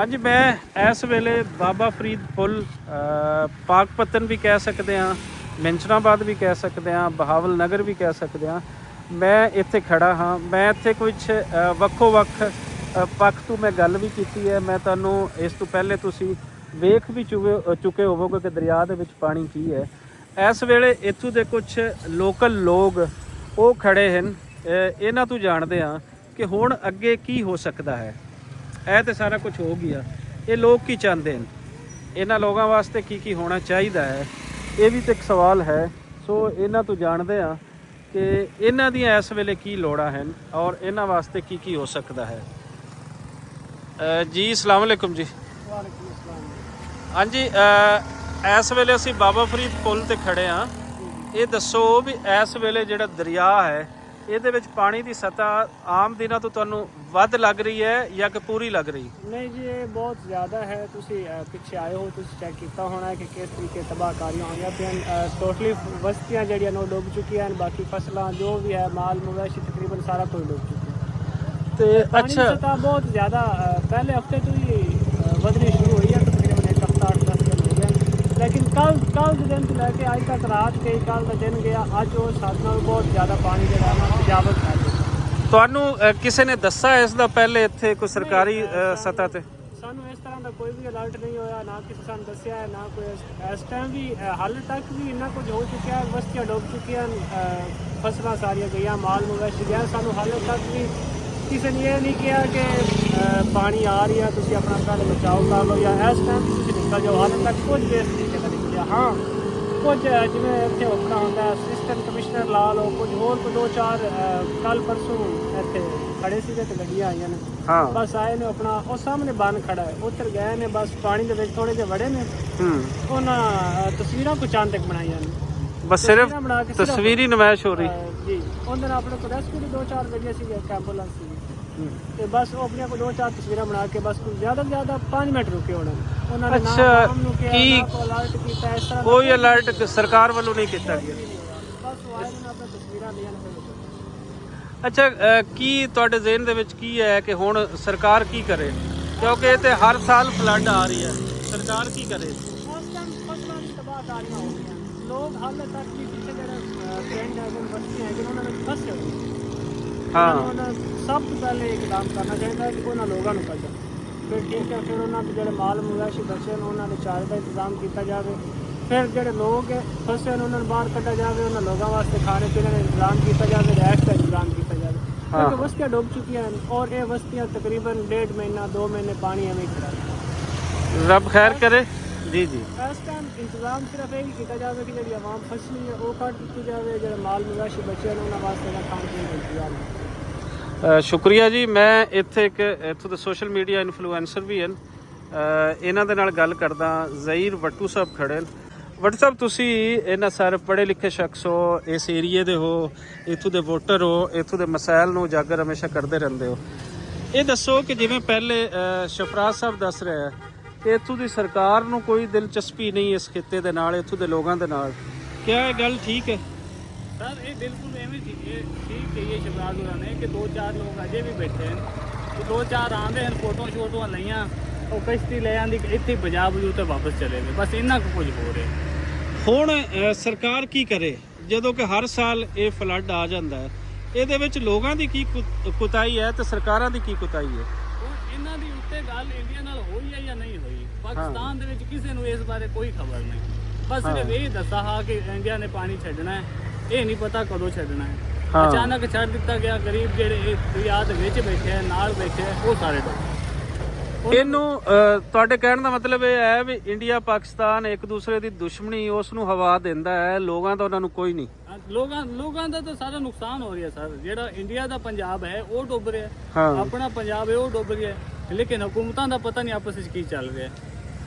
हाँ जी, मैं इस वेले बाबा फरीद पुल पाकपतन भी कह सकते हैं, मिंचनाबाद भी कह सकते हैं, बहावल नगर भी कह सकते हैं। मैं इत्थे खड़ा हाँ। मैं इत्थे कुछ वक्खो वक्ख पक्ष तो मैं गल भी की है। मैं तुहानूं इस तो पहले तुसीं वेख भी चुके होवोगे कि दरिया दे विच पानी की है। इस वेले इत्थों दे कुछ लोकल लोग वो खड़े हैं, इन्हां तों जाणदे हां कि हुण अगे की हो सकता है। ਇਹ तो सारा कुछ हो गया, ये लोग की चाहते हैं, इन्होंने लोगों वास्ते की होना चाहिए है, ये भी तो एक सवाल है। सो इन्हों तो जानते हैं कि इन्हों दी इस वेले की लोड़ा हैं और इन्हों वास्ते की हो सकता है। जी अस्सलाम वालेकुम जी। हाँ जी, इस वेले असी बाबा फरीद पुल ते खड़े हाँ। ये दसो भी इस वेले जिहड़ा दरिया है ਇਹਦੇ ਵਿੱਚ ਪਾਣੀ ਦੀ ਸतह ਆਮ ਦਿਨਾਂ ਤੋਂ ਤੁਹਾਨੂੰ ਵੱਧ ਲੱਗ ਰਹੀ ਹੈ ਜਾਂ ਕਿ ਪੂਰੀ ਲੱਗ ਰਹੀ? नहीं जी, ये बहुत ज़्यादा है। तुसी पिछे आए हो, तुसी चेक किया होना है कि किस तरीके तबाहकारियां होईयां पियां। टोटली बस्तियां जड़ियां नो डुब चुकी हैं, बाकी फसलां जो भी है माल मवेशी तकरीबन सारा कुछ डुब चुका है। तो पानी अच्छा, की सतह बहुत ज़्यादा पहले हफ्ते तो ही बढ़नी शुरू हुई है, तकरीबन एक हफ्ता 8-10 दिन हो गए। लेकिन कल दिन तो लैके अज तक रात गई, कल का दिन गया, अज वो साथ नाल बहुत ज़्यादा पानी जो है ना तजावत कर गया। ਤੁਹਾਨੂੰ ਕਿਸੇ ਨੇ ਦੱਸਿਆ ਇਸ ਦਾ ਪਹਿਲੇ ਇੱਥੇ ਕੋਈ ਸਰਕਾਰੀ ਸਤਹ ਤੇ? ਸਾਨੂੰ ਇਸ ਤਰ੍ਹਾਂ ਦਾ ਕੋਈ ਵੀ ਅਲਰਟ ਨਹੀਂ ਹੋਇਆ, ਨਾ ਕਿਸੇ ਸਾਨੂੰ ਦੱਸਿਆ ਹੈ, ਨਾ ਕੋਈ ਇਸ ਟਾਈਮ ਵੀ ਹਾਲੇ ਤੱਕ ਵੀ ਇੰਨਾ ਕੁਝ ਹੋ ਚੁੱਕਿਆ ਹੈ। ਬਸਤੀਆਂ ਡੁੱਬ ਚੁੱਕੀਆਂ, ਫਸਲਾਂ ਸਾਰੀਆਂ ਗਈਆਂ, ਮਾਲ ਮਵੇਸ਼ੀ ਗਿਆ। ਸਾਨੂੰ ਹਾਲੇ ਤੱਕ ਵੀ ਕਿਸੇ ਨੇ ਇਹ ਨਹੀਂ ਕਿਹਾ ਕਿ ਪਾਣੀ ਆ ਰਹੀ ਹੈ, ਤੁਸੀਂ ਆਪਣਾ ਘਰ ਬਚਾਓ ਕਰ ਲਓ ਜਾਂ ਇਸ ਟਾਈਮ ਤੁਸੀਂ ਨਿਕਲ ਜਾਓ। ਹਾਲੇ ਤੱਕ ਕੁਝ ਵੀ ਇਸ ਤਰੀਕੇ ਦਾ ਨਹੀਂ ਮਿਲਿਆ। ਹਾਂ, ਕੁਝ ਜਿਵੇਂ ਇੱਥੇ ਆਪਣਾ ਹੁੰਦਾ ਅਸਿਸਟੈਂਟ ਕਮਿਸ਼ਨਰ ਲਾ ਲਓ, ਕੁਝ ਹੋਰ ਕੋਈ 2-4 ਕੱਲ ਪਰਸੋਂ ਇੱਥੇ ਖੜੇ ਸੀਗੇ ਤੇ ਗੱਡੀਆਂ ਆਈਆਂ ਨੇ, ਬਸ ਆਏ ਨੇ ਆਪਣਾ ਉਹ ਸਾਹਮਣੇ ਬੰਨ ਖੜਾ ਹੈ, ਉੱਤਰ ਗਏ ਨੇ, ਬਸ ਪਾਣੀ ਦੇ ਵਿੱਚ ਥੋੜੇ ਜਿਹੇ ਵੜੇ ਨੇ। ਉਹਨਾਂ ਤਸਵੀਰਾਂ ਕੁਝ ਚੰਦ ਤੱਕ ਬਣਾਈਆਂ ਨੇ, ਬਸ ਸਿਰਫ ਤਸਵੀਰੀ ਨਮਾਇਸ਼ ਹੋ ਰਹੀ ਜੀ। ਉਹਦੇ ਨਾਲ ਆਪਣੇ ਕੋਲ ਰੈਸਕਿਊ ਦੀ 2-4 ਗੱਡੀਆਂ ਸੀਗੀਆਂ, ਇੱਕ ਐਂਬੂਲੈਂਸ ਸੀ, ਤੇ ਬਸ ਉਹ ਆਪਣੀਆਂ ਕੋਈ 2-4 ਤਸਵੀਰਾਂ ਬਣਾ ਕੇ ਬਸ ਜ਼ਿਆਦਾ ਤੋਂ ਜ਼ਿਆਦਾ 5 ਮਿੰਟ ਰੁਕੇ ਹੋਣੇ। ਉਹਨਾਂ ਨੇ ਨਾਮ ਨੂੰ ਕਿਹਾ, ਨਾ ਅਲਰਟ ਕੀਤਾ, ਇਸ ਤਰ੍ਹਾਂ ਕੋਈ ਅਲਰਟ ਸਰਕਾਰ ਵੱਲੋਂ ਨਹੀਂ ਕੀਤਾ ਗਿਆ। ਬਸ ਉਹ ਆਏ ਨੇ ਆਪਣੀ ਤਸਵੀਰਾਂ ਲਈਆਂ ਨੇ। ਅੱਛਾ, ਕੀ ਤੁਹਾਡੇ ਜ਼ਿਹਨ ਦੇ ਵਿੱਚ ਕੀ ਹੈ ਕਿ ਹੁਣ ਸਰਕਾਰ ਕੀ ਕਰੇ? ਕਿਉਂਕਿ ਇਹ ਤੇ ਹਰ ਸਾਲ ਫਲੱਡ ਆ ਰਹੀ ਹੈ, ਸਰਕਾਰ ਕੀ ਕਰੇ? ਫਸਲਾਂ ਦੀ ਤਬਾਹਕਾਰੀਆਂ ਹੋ ਰਹੀਆਂ, ਲੋਕ ਹਾਲੇ ਤੱਕ ਵੀ ਪਿੱਛੇ ਜਿਹੜੇ ਪਿੰਡ ਹੈਗੇ, ਬਸਤੀਆਂ ਹੈਗੇ, ਉਹਨਾਂ ਨੇ ਫਸੇ ਹੋਏ। ਹਾਂ, ਉਹਨਾਂ ਸਭ ਤੋਂ ਪਹਿਲੇ ਇਕਦਾਮ ਕਰਨਾ ਚਾਹੀਦਾ ਹੈ ਕਿ ਉਹਨਾਂ ਲੋਕਾਂ ਨੂੰ ਕੱਢਣ। ਫਿਰ ਠੀਕ ਹੈ, ਫਿਰ ਉਹਨਾਂ ਦੇ ਜਿਹੜੇ ਮਾਲ ਮਵੇਸ਼ੀ ਬਚੇ ਨੇ ਉਹਨਾਂ ਦੇ ਚਾਰੇ ਦਾ ਇੰਤਜ਼ਾਮ ਕੀਤਾ ਜਾਵੇ। ਫਿਰ ਜਿਹੜੇ ਲੋਕ ਫਸੇ ਨੇ ਉਹਨਾਂ ਨੂੰ ਬਾਹਰ ਕੱਢਿਆ ਜਾਵੇ, ਉਹਨਾਂ ਲੋਕਾਂ ਵਾਸਤੇ ਖਾਣੇ ਪੀਣੇ ਦਾ ਇੰਤਜ਼ਾਮ ਕੀਤਾ ਜਾਵੇ, ਰਹਿائش ਦਾ ਇੰਤਜ਼ਾਮ ਕੀਤਾ ਜਾਵੇ। ਕਿਉਂਕਿ ਬਸਤੀਆਂ ਡੁੱਬ ਚੁੱਕੀਆਂ ਹਨ ਔਰ ਇਹ ਬਸਤੀਆਂ ਤਕਰੀਬਨ 1.5 ਮਹੀਨਾ 2 ਮਹੀਨੇ ਪਾਣੀ ਐਵੇਂ ਹੀ ਖੜਾ। ਰੱਬ ਖੈਰ ਕਰੇ। ਜੀ ਜੀ, ਇਸ ਟਾਈਮ ਇੰਤਜ਼ਾਮ ਸਿਰਫ ਇਹ ਹੀ ਕੀਤਾ ਜਾਵੇ ਕਿ ਜਿਹੜੀ ਆਵਾਮ ਫਸਲੀ ਹੈ ਉਹ ਕੱਢ ਦਿੱਤੀ ਜਾਵੇ, ਜਿਹੜੇ ਮਾਲ ਮਵੇਸ਼ੀ ਬਚੇ ਨੇ ਉਹਨਾਂ ਵਾਸਤੇ ਦਾ ਖਾਣ ਪੀਣ ਦਾ ਇੰਤਜ਼ਾਮ ਹੈ। ਸ਼ੁਕਰੀਆ ਜੀ। ਮੈਂ ਇੱਥੇ ਇੱਕ ਇੱਥੋਂ ਦੇ ਸੋਸ਼ਲ ਮੀਡੀਆ ਇਨਫਲੂਐਂਸਰ ਵੀ ਹਨ, ਇਹਨਾਂ ਦੇ ਨਾਲ ਗੱਲ ਕਰਦਾ। ਜ਼ਹੀਰ ਵੱਟੂ ਸਾਹਿਬ ਖੜੇ ਨੇ। ਵੱਟੂ ਸਾਹਿਬ, ਤੁਸੀਂ ਇਹਨਾਂ ਸਾਰੇ ਪੜ੍ਹੇ ਲਿਖੇ ਸ਼ਖਸ ਹੋ, ਇਸ ਏਰੀਏ ਦੇ ਹੋ, ਇੱਥੋਂ ਦੇ ਵੋਟਰ ਹੋ, ਇੱਥੋਂ ਦੇ ਮਸਾਇਲ ਨੂੰ ਉਜਾਗਰ ਹਮੇਸ਼ਾ ਕਰਦੇ ਰਹਿੰਦੇ ਹੋ। ਇਹ ਦੱਸੋ ਕਿ ਜਿਵੇਂ ਪਹਿਲੇ ਸ਼ਫਰਾਜ਼ ਸਾਹਿਬ ਦੱਸ ਰਿਹਾ ਹੈ ਕਿ ਇੱਥੋਂ ਦੀ ਸਰਕਾਰ ਨੂੰ ਕੋਈ ਦਿਲਚਸਪੀ ਨਹੀਂ ਇਸ ਖਿੱਤੇ ਦੇ ਨਾਲ, ਇੱਥੋਂ ਦੇ ਲੋਕਾਂ ਦੇ ਨਾਲ, ਕਿਆ ਇਹ ਗੱਲ ਠੀਕ ਹੈ? ਸਰ ਇਹ ਬਿਲਕੁਲ ਐਵੇਂ ਠੀਕ ਕਹੀਏ ਸ਼ਿਵਰਾਜ ਹੋਰਾਂ ਨੇ ਕਿ 2-4 ਲੋਕ ਅਜੇ ਵੀ ਬੈਠੇ ਹਨ, 2-4 ਆਉਂਦੇ ਹਨ, ਫੋਟੋਆਂ ਲਈਆਂ, ਉਹ ਕਸ਼ਤੀ ਲੈ ਆਂਦੀ ਇੱਥੇ ਪੰਜਾਬ ਬਜੂ ਤੇ ਵਾਪਸ ਚਲੇ ਗਏ, ਬਸ ਇੰਨਾ ਕੁਝ ਹੋ ਰਿਹਾ। ਹੁਣ ਸਰਕਾਰ ਕੀ ਕਰੇ ਜਦੋਂ ਕਿ ਹਰ ਸਾਲ ਇਹ ਫਲੱਡ ਆ ਜਾਂਦਾ ਹੈ? ਇਹਦੇ ਵਿੱਚ ਲੋਕਾਂ ਦੀ ਕੀ ਕੁਤਾਹੀ ਹੈ ਤੇ ਸਰਕਾਰਾਂ ਦੀ ਕੀ ਕੁਤਾਹੀ ਹੈ? ਇਹਨਾਂ ਦੀ ਉੱਤੇ ਗੱਲ ਇੰਡੀਆ ਨਾਲ ਹੋਈ ਹੈ ਜਾਂ ਨਹੀਂ ਹੋਈ? ਪਾਕਿਸਤਾਨ ਦੇ ਵਿੱਚ ਕਿਸੇ ਨੂੰ ਇਸ ਬਾਰੇ ਕੋਈ ਖਬਰ ਨਹੀਂ, ਬਸ ਸਿਰਫ ਇਹ ਦੱਸਾ ਹਾਂ ਕਿ ਇੰਡੀਆ ਨੇ ਪਾਣੀ ਛੱਡਣਾ ਹੈ, ਇਹ ਨਹੀਂ ਪਤਾ ਕਦੋਂ ਛੱਡਣਾ ਹੈ। ਅਚਾਨਕ ਛੱਡ ਦਿੱਤਾ ਗਿਆ, ਗਰੀਬ ਜਿਹੜੇ ਦਰਿਆ ਦੇ ਵਿੱਚ ਬੈਠੇ ਆ, ਨਾਲ ਬੈਠੇ ਆ, ਉਹ ਸਾਰੇ ਡੁੱਬ। ਇਹਨੂੰ ਤੁਹਾਡੇ ਕਹਿਣ ਦਾ ਮਤਲਬ ਇਹ ਹੈ ਵੀ ਇੰਡੀਆ ਪਾਕਿਸਤਾਨ ਇੱਕ ਦੂਸਰੇ ਦੀ ਦੁਸ਼ਮਣੀ ਉਸ ਨੂੰ ਹਵਾ ਦਿੰਦਾ ਹੈ, ਲੋਕਾਂ ਦਾ ਉਹਨਾਂ ਨੂੰ ਕੋਈ ਨਹੀਂ। ਲੋਕਾਂ ਦਾ ਤਾਂ ਸਾਰਾ ਨੁਕਸਾਨ ਹੋ ਰਿਹਾ ਸਰ। ਜਿਹੜਾ ਇੰਡੀਆ ਦਾ ਪੰਜਾਬ ਹੈ ਉਹ ਡੁੱਬ ਰਿਹਾ, ਆਪਣਾ ਪੰਜਾਬ ਹੈ ਉਹ ਡੁੱਬ ਰਿਹਾ, ਲੇਕਿਨ ਹੁਕੂਮਤਾਂ ਦਾ ਪਤਾ ਨਹੀਂ ਆਪਸ ਵਿੱਚ ਕੀ ਚੱਲ ਰਿਹਾ।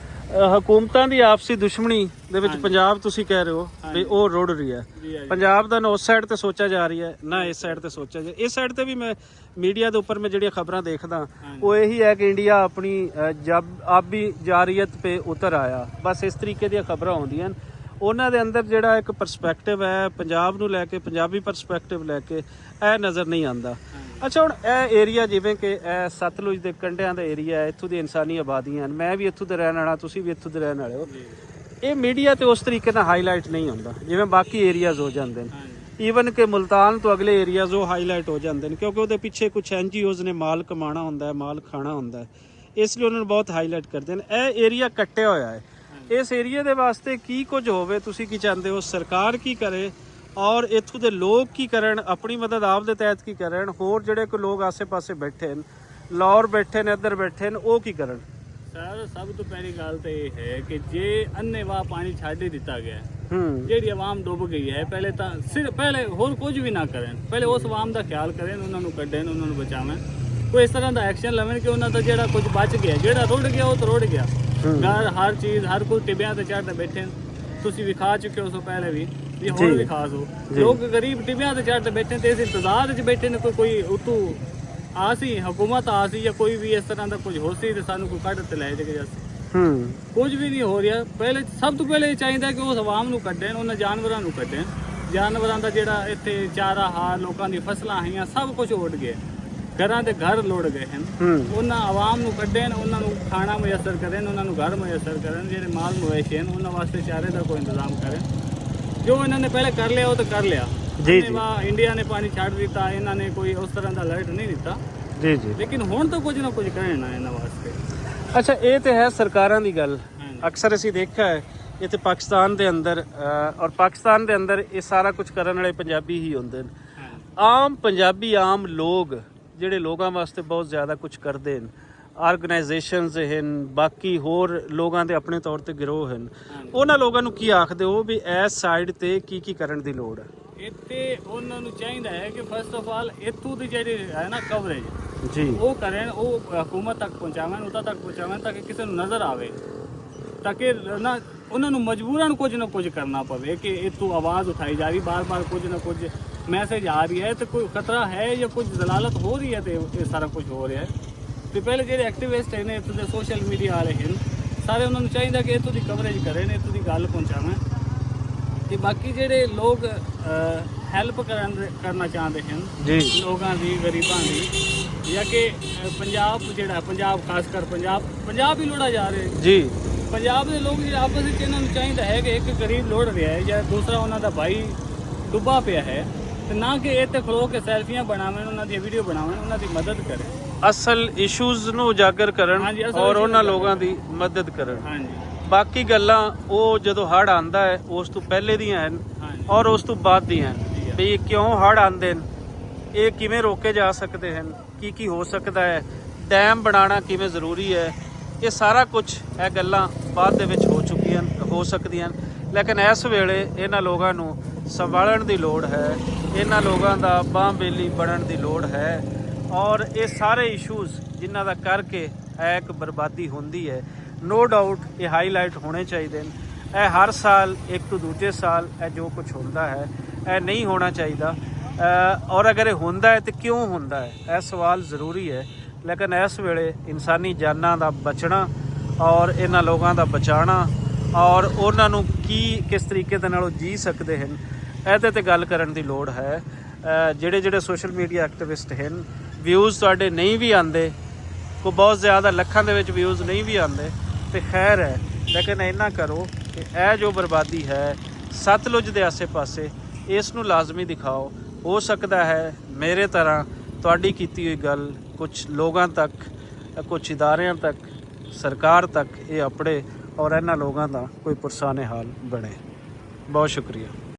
ਹਕੂਮਤਾਂ ਦੀ ਆਪਸੀ ਦੁਸ਼ਮਣੀ ਦੇ ਵਿੱਚ ਪੰਜਾਬ ਤੁਸੀਂ ਕਹਿ ਰਹੇ ਹੋ ਵੀ ਉਹ ਰੁੜ ਰਹੀ ਹੈ। ਪੰਜਾਬ ਦਾ ਨਾ ਉਸ ਸਾਈਡ ਤੇ ਸੋਚਿਆ ਜਾ ਰਹੀ ਹੈ, ਨਾ ਇਸ ਸਾਈਡ ਤੇ ਸੋਚਿਆ ਜਾ। ਇਸ ਸਾਈਡ ਤੇ ਵੀ ਮੈਂ ਮੀਡੀਆ ਦੇ ਉੱਪਰ ਮੈਂ ਜਿਹੜੀਆਂ ਖਬਰਾਂ ਦੇਖਦਾ ਉਹ ਇਹੀ ਹੈ ਕਿ ਇੰਡੀਆ ਆਪਣੀ ਜਬ ਆਬੀ ਜਾਰੀਅਤ पे उतर आया, बस इस तरीके ਦੀਆਂ ਖਬਰਾਂ ਆਉਂਦੀਆਂ। ਉਹਨਾਂ ਦੇ ਅੰਦਰ ਜਿਹੜਾ ਇੱਕ ਪਰਸਪੈਕਟਿਵ ਹੈ ਪੰਜਾਬ ਨੂੰ ਲੈ ਕੇ, ਪੰਜਾਬੀ ਪਰਸਪੈਕਟਿਵ ਲੈ ਕੇ, ਇਹ ਨਜ਼ਰ ਨਹੀਂ ਆਉਂਦਾ। ਅੱਛਾ, ਹੁਣ ਇਹ ਏਰੀਆ ਜਿਵੇਂ ਕਿ ਇਹ ਸਤਲੁਜ ਦੇ ਕੰਢਿਆਂ ਦਾ ਏਰੀਆ ਹੈ, ਇੱਥੋਂ ਦੀ ਇਨਸਾਨੀ ਆਬਾਦੀਆਂ ਹਨ, ਮੈਂ ਵੀ ਇੱਥੋਂ ਦੇ ਰਹਿਣ ਵਾਲਾ, ਤੁਸੀਂ ਵੀ ਇੱਥੋਂ ਦੇ ਰਹਿਣ ਵਾਲੇ ਹੋ। ਇਹ ਮੀਡੀਆ ਤੇ ਉਸ ਤਰੀਕੇ ਨਾਲ ਹਾਈਲਾਈਟ ਨਹੀਂ ਹੁੰਦਾ ਜਿਵੇਂ ਬਾਕੀ ਏਰੀਆਜ਼ ਹੋ ਜਾਂਦੇ ਨੇ। ਈਵਨ ਕਿ ਮੁਲਤਾਨ ਤੋਂ ਅਗਲੇ ਏਰੀਆਜ਼ ਉਹ ਹਾਈਲਾਈਟ ਹੋ ਜਾਂਦੇ ਨੇ, ਕਿਉਂਕਿ ਉਹਦੇ ਪਿੱਛੇ ਕੁਝ NGOs ਨੇ ਮਾਲ ਕਮਾਉਣਾ ਹੁੰਦਾ ਹੈ, ਮਾਲ ਖਾਣਾ ਹੁੰਦਾ ਹੈ, ਇਸ ਲਈ ਉਹਨਾਂ ਨੂੰ ਬਹੁਤ ਹਾਈਲਾਈਟ ਕਰਦੇ ਨੇ। ਇਹ ਏਰੀਆ ਕੱਟਿਆ ਹੋਇਆ ਹੈ, ਇਸ ਏਰੀਆ ਦੇ ਵਾਸਤੇ ਕੀ ਕੁਝ ਹੋਵੇ, ਤੁਸੀਂ ਕੀ ਚਾਹੁੰਦੇ ਹੋ? ਸਰਕਾਰ ਕੀ ਕਰੇ ਔਰ ਇੱਥੋਂ ਦੇ ਲੋਕ ਕੀ ਕਰਨ, ਆਪਣੀ ਮਦਦ ਆਪ ਦੇ ਤਹਿਤ ਕੀ ਕਰਨ, ਹੋਰ ਜਿਹੜੇ ਕੋਈ ਲੋਕ ਆਸੇ-ਪਾਸੇ ਬੈਠੇ ਨੇ, ਲਾਹੌਰ ਬੈਠੇ ਨੇ, ਇੱਧਰ ਬੈਠੇ ਨੇ, ਉਹ ਕੀ ਕਰਨ? ਸਰ ਸਭ ਤੋਂ ਪਹਿਲੀ ਗੱਲ ਤਾਂ ਇਹ ਹੈ ਕਿ ਜੇ ਅੰਨੇਵਾਹ ਪਾਣੀ ਛੱਡ ਹੀ ਦਿੱਤਾ ਗਿਆ, ਜਿਹੜੀ ਆਵਾਮ ਡੁੱਬ ਗਈ ਹੈ, ਪਹਿਲੇ ਹੋਰ ਕੁਝ ਵੀ ਨਾ ਕਰਨ, ਪਹਿਲੇ ਉਸ ਆਵਾਮ ਦਾ ਖਿਆਲ ਕਰਨ, ਉਹਨਾਂ ਨੂੰ ਕੱਢਣ, ਉਹਨਾਂ ਨੂੰ ਬਚਾਉਣ, ਕੋਈ ਇਸ ਤਰ੍ਹਾਂ ਦਾ ਐਕਸ਼ਨ ਲਵਣ ਕਿ ਉਹਨਾਂ ਦਾ ਜਿਹੜਾ ਕੁਝ ਬਚ ਗਿਆ, ਜਿਹੜਾ ਰੁੜ ਗਿਆ ਉਹ ਤਾਂ ਰੁੜ ਗਿਆ। ਘਰ ਹਰ ਚੀਜ਼, ਹਰ ਕੋਈ ਟਿੱਬਿਆਂ ਤੇ ਚੜ੍ਹਦੇ ਬੈਠੇ, ਤੁਸੀਂ ਵਿਖਾ ਚੁੱਕੇ ਹੋ ਸੋ ਪਹਿਲੇ ਵੀ, ਇਹ ਹੋਰ ਵੀ ਖਾਸ ਹੋ, ਲੋਕ ਗਰੀਬ ਟਿੱਬਿਆਂ ਤੇ ਚੜ੍ਹਦੇ ਬੈਠੇ ਤੇ ਇਸ ਇੰਤਜ਼ਾਰ 'ਚ ਬੈਠੇ ਨੇ ਕੋਈ ਉਤੋਂ ਆ ਸੀ, ਹੁਕੂਮਤ ਆ ਸੀ ਜਾਂ ਕੋਈ ਵੀ ਇਸ ਤਰ੍ਹਾਂ ਦਾ ਕੁਝ ਹੋ ਸੀ ਤੇ ਸਾਨੂੰ ਕੋਈ ਕੱਢ ਤੇ ਲੈ ਜਾਏ ਜਾਸੇ। ਕੁਝ ਵੀ ਨਹੀਂ ਹੋ ਰਿਹਾ। ਪਹਿਲੇ ਸਭ ਤੋਂ ਪਹਿਲੇ ਇਹ ਚਾਹੀਦਾ ਕਿ ਉਸ ਆਵਾਮ ਨੂੰ ਕੱਢਣ, ਉਹਨਾਂ ਜਾਨਵਰਾਂ ਨੂੰ ਕੱਢਣ। ਜਾਨਵਰਾਂ ਦਾ ਜਿਹੜਾ ਇੱਥੇ ਚਾਰਾ ਹਾਰ, ਲੋਕਾਂ ਦੀ ਫਸਲਾਂ ਹੈਗੀਆਂ, ਸਭ ਕੁਝ ਉੱਡ ਗਿਆ, ਘਰਾਂ ਦੇ ਘਰ ਲੋੜ ਗਏ ਹਨ। ਉਹਨਾਂ ਆਵਾਮ ਨੂੰ ਕੱਢਣ, ਉਹਨਾਂ ਨੂੰ ਖਾਣਾ ਮੁਯੱਸਰ ਕਰਨ, ਉਹਨਾਂ ਨੂੰ ਘਰ ਮੁਯੱਸਰ ਕਰਨ, ਜਿਹੜੇ ਮਾਲ ਮਵੇਸ਼ੀ ਹਨ ਉਹਨਾਂ ਵਾਸਤੇ ਚਾਰੇ ਦਾ ਕੋਈ ਇੰਤਜ਼ਾਮ ਕਰਨ। ਜੋ ਇਹਨਾਂ ਨੇ ਪਹਿਲੇ ਕਰ ਲਿਆ ਉਹ ਤਾਂ ਕਰ ਲਿਆ। ਇੰਡੀਆ ਨੇ ਪਾਣੀ ਛੱਡ ਦਿੱਤਾ, ਇਹਨਾਂ ਨੇ ਕੋਈ ਉਸ ਤਰ੍ਹਾਂ ਦਾ ਅਲਰਟ ਨਹੀਂ ਦਿੱਤਾ ਲੇਕਿਨ ਹੁਣ ਤਾਂ ਕੁਝ ਨਾ ਕੁਝ ਕਹਿਣਾ ਇਹਨਾਂ ਵਾਸਤੇ। ਅੱਛਾ, ਇਹ ਤੇ ਹੈ ਸਰਕਾਰਾਂ ਦੀ ਗੱਲ। ਅਕਸਰ ਅਸੀਂ ਦੇਖਿਆ ਹੈ ਇੱਥੇ ਪਾਕਿਸਤਾਨ ਦੇ ਅੰਦਰ ਔਰ ਪਾਕਿਸਤਾਨ ਦੇ ਅੰਦਰ ਇਹ ਸਾਰਾ ਕੁਝ ਕਰਨ ਵਾਲੇ ਪੰਜਾਬੀ ਹੀ ਹੁੰਦੇ ਨੇ। ਆਮ ਪੰਜਾਬੀ, ਆਮ ਲੋਕ ਜਿਹੜੇ ਲੋਕਾਂ ਵਾਸਤੇ ਬਹੁਤ ਜ਼ਿਆਦਾ ਕੁਝ ਕਰਦੇ ਨੇ, ਆਰਗੇਨਾਈਜੇਸ਼ਨਸ ਹਨ, ਬਾਕੀ ਹੋਰ ਲੋਕਾਂ ਦੇ ਆਪਣੇ ਤੌਰ ਤੇ ਗਿਰੋਹ ਹਨ, ਉਹਨਾਂ ਲੋਕਾਂ ਨੂੰ ਕੀ ਆਖਦੇ ਹੋ ਵੀ ਇਸ ਸਾਈਡ ਤੇ ਕੀ ਕਰਨ ਦੀ ਲੋੜ ਹੈ? ਇੱਥੇ ਉਹਨਾਂ ਨੂੰ ਚਾਹੀਦਾ ਹੈ ਕਿ ਫਸਟ ਆਫ ਆਲ ਇੱਥੋਂ ਦੀ ਜਿਹੜੀ ਹੈ ਨਾ ਕਵਰੇਜ ਜੀ ਉਹ ਕਰਨ, ਉਹ ਹਕੂਮਤ ਤੱਕ ਪਹੁੰਚਾਵਣ, ਉਤਾਂ ਤੱਕ ਪਹੁੰਚਾਵਣ ਤਾਂ ਕਿ ਕਿਸੇ ਨੂੰ ਨਜ਼ਰ ਆਵੇ, ਤਾਂ ਕਿ ਨਾ ਉਹਨਾਂ ਨੂੰ ਮਜਬੂਰਨ ਕੁਝ ਨਾ ਕੁਝ ਕਰਨਾ ਪਵੇ ਕਿ ਇੱਥੋਂ ਆਵਾਜ਼ ਉਠਾਈ ਜਾ ਰਹੀ, ਬਾਰ-ਬਾਰ ਕੁਝ ਨਾ ਕੁਝ ਮੈਸੇਜ ਆ ਰਹੀ ਹੈ ਤੇ ਕੋਈ ਖਤਰਾ ਹੈ ਜਾਂ ਕੁਝ ਜ਼ਲਾਲਤ ਹੋ ਰਹੀ ਹੈ ਤੇ ਇਹ ਸਾਰਾ ਕੁਝ ਹੋ ਰਿਹਾ ਹੈ। ਤੇ ਪਹਿਲੇ ਜਿਹੜੇ ਐਕਟਿਵਿਸਟ ਨੇ ਇੱਥੋਂ ਦੇ ਸੋਸ਼ਲ ਮੀਡੀਆ ਵਾਲੇ ਹਨ, ਸਾਰੇ ਉਹਨਾਂ ਨੂੰ ਚਾਹੀਦਾ ਕਿ ਇੱਥੋਂ ਦੀ ਕਵਰੇਜ ਕਰਨ, ਇੱਥੋਂ ਦੀ ਗੱਲ ਪਹੁੰਚਾਵਣ। ਤੇ ਬਾਕੀ ਜਿਹੜੇ ਲੋਕ ਹੈਲਪ ਕਰਨਾ ਚਾਹੁੰਦੇ ਹਨ ਲੋਕਾਂ ਦੀ, ਗਰੀਬਾਂ ਦੀ, ਜਾਂ ਕਿ ਪੰਜਾਬ ਖਾਸ ਕਰ ਪੰਜਾਬ ਹੀ ਲੋੜਾ ਜਾ ਰਿਹਾ ਜੀ। ਪੰਜਾਬ ਦੇ ਲੋਕ ਜਿਹੜੇ ਆਪਸ ਵਿੱਚ ਇਹਨਾਂ ਨੂੰ ਚਾਹੀਦਾ ਹੈ ਕਿ ਇੱਕ ਗਰੀਬ ਲੋੜ ਰਿਹਾ ਹੈ ਜਾਂ ਦੂਸਰਾ ਉਹਨਾਂ ਦਾ ਭਾਈ ਡੁੱਬਾ ਪਿਆ ਹੈ, ਤੇ ਨਾ ਕਿ ਇੱਥੇ ਖਲੋ ਕੇ ਸੈਲਫੀਆਂ ਬਣਾਵਣ, ਉਹਨਾਂ ਦੀ ਵੀਡੀਓ ਬਣਾਵਣ, ਉਹਨਾਂ ਦੀ ਮਦਦ ਕਰੇ, ਅਸਲ ਇਸ਼ੂਜ਼ ਨੂੰ ਉਜਾਗਰ ਕਰਨ ਔਰ ਉਹਨਾਂ ਲੋਕਾਂ ਦੀ ਮਦਦ ਕਰਨ। ਬਾਕੀ ਗੱਲਾਂ ਉਹ ਜਦੋਂ ਹੜ੍ਹ ਆਉਂਦਾ ਹੈ ਉਸ ਤੋਂ ਪਹਿਲੇ ਦੀਆਂ ਹਨ ਔਰ ਉਸ ਤੋਂ ਬਾਅਦ ਦੀਆਂ ਹਨ ਵੀ ਕਿਉਂ ਹੜ੍ਹ ਆਉਂਦੇ ਨੇ, ਇਹ ਕਿਵੇਂ ਰੋਕੇ ਜਾ ਸਕਦੇ ਹਨ, ਕੀ ਹੋ ਸਕਦਾ ਹੈ, ਡੈਮ ਬਣਾਉਣਾ ਕਿਵੇਂ ਜ਼ਰੂਰੀ ਹੈ, ਇਹ ਸਾਰਾ ਕੁਝ ਇਹ ਗੱਲਾਂ ਬਾਅਦ ਦੇ ਵਿੱਚ ਹੋ ਸਕਦੀਆਂ। ਲੇਕਿਨ ਇਸ ਵੇਲੇ ਇਹਨਾਂ ਲੋਕਾਂ ਨੂੰ ਸੰਭਾਲਣ ਦੀ ਲੋੜ ਹੈ, ਇਹਨਾਂ ਲੋਕਾਂ ਦਾ ਬਾਂਹ-ਬੇਲੀ ਬਣਨ ਦੀ ਲੋੜ ਹੈ ਔਰ ਇਹ ਸਾਰੇ ਇਸ਼ੂਜ਼ ਜਿਨ੍ਹਾਂ ਦਾ ਕਰਕੇ ਇਹ ਇੱਕ ਬਰਬਾਦੀ ਹੁੰਦੀ ਹੈ, ਨੋ ਡਾਊਟ ਇਹ ਹਾਈਲਾਈਟ ਹੋਣੇ ਚਾਹੀਦੇ ਨੇ। ਇਹ ਹਰ ਸਾਲ ਇੱਕ ਤੋਂ ਦੂਜੇ ਸਾਲ ਇਹ ਜੋ ਕੁਝ ਹੁੰਦਾ ਹੈ ਇਹ ਨਹੀਂ ਹੋਣਾ ਚਾਹੀਦਾ ਔਰ ਅਗਰ ਇਹ ਹੁੰਦਾ ਹੈ ਤਾਂ ਕਿਉਂ ਹੁੰਦਾ ਹੈ, ਇਹ ਸਵਾਲ ਜ਼ਰੂਰੀ ਹੈ। ਲੇਕਿਨ ਇਸ ਵੇਲੇ ਇਨਸਾਨੀ ਜਾਨਾਂ ਦਾ ਬਚਣਾ ਔਰ ਇਹਨਾਂ ਲੋਕਾਂ ਦਾ ਬਚਾਉਣਾ ਔਰ ਉਹਨਾਂ ਨੂੰ ਕਿਸ ਤਰੀਕੇ ਦੇ ਨਾਲ ਉਹ ਜੀ ਸਕਦੇ ਹਨ, ਇਹਦੇ ਤੇ ਗੱਲ ਕਰਨ ਦੀ ਲੋੜ ਹੈ। ਜਿਹੜੇ ਸੋਸ਼ਲ ਮੀਡੀਆ ਐਕਟਿਵਿਸਟ ਹਨ, ਵਿਊਜ਼ ਤੁਹਾਡੇ ਨਹੀਂ ਵੀ ਆਉਂਦੇ, ਕੋਈ ਬਹੁਤ ਜ਼ਿਆਦਾ ਲੱਖਾਂ ਦੇ ਵਿੱਚ ਵਿਊਜ਼ ਨਹੀਂ ਵੀ ਆਉਂਦੇ ਤੇ ਖੈਰ ਹੈ, ਲੇਕਿਨ ਇੰਨਾ ਕਰੋ ਕਿ ਇਹ ਜੋ ਬਰਬਾਦੀ ਹੈ ਸਤਲੁਜ ਦੇ ਆਸੇ-ਪਾਸੇ, ਇਸ ਨੂੰ ਲਾਜ਼ਮੀ ਦਿਖਾਓ। ਹੋ ਸਕਦਾ ਹੈ ਮੇਰੇ ਤਰ੍ਹਾਂ ਤੁਹਾਡੀ ਕੀਤੀ ਹੋਈ ਗੱਲ ਕੁਝ ਲੋਕਾਂ ਤੱਕ, ਕੁਝ ਇਦਾਰਿਆਂ ਤੱਕ, ਸਰਕਾਰ ਤੱਕ ਇਹ ਆਪਣੇ ਔਰ ਇਹਨਾਂ ਲੋਕਾਂ ਦਾ ਕੋਈ ਪੁਰਸਾਨੇ ਹਾਲ ਬਣੇ। ਬਹੁਤ ਸ਼ੁਕਰੀਆ।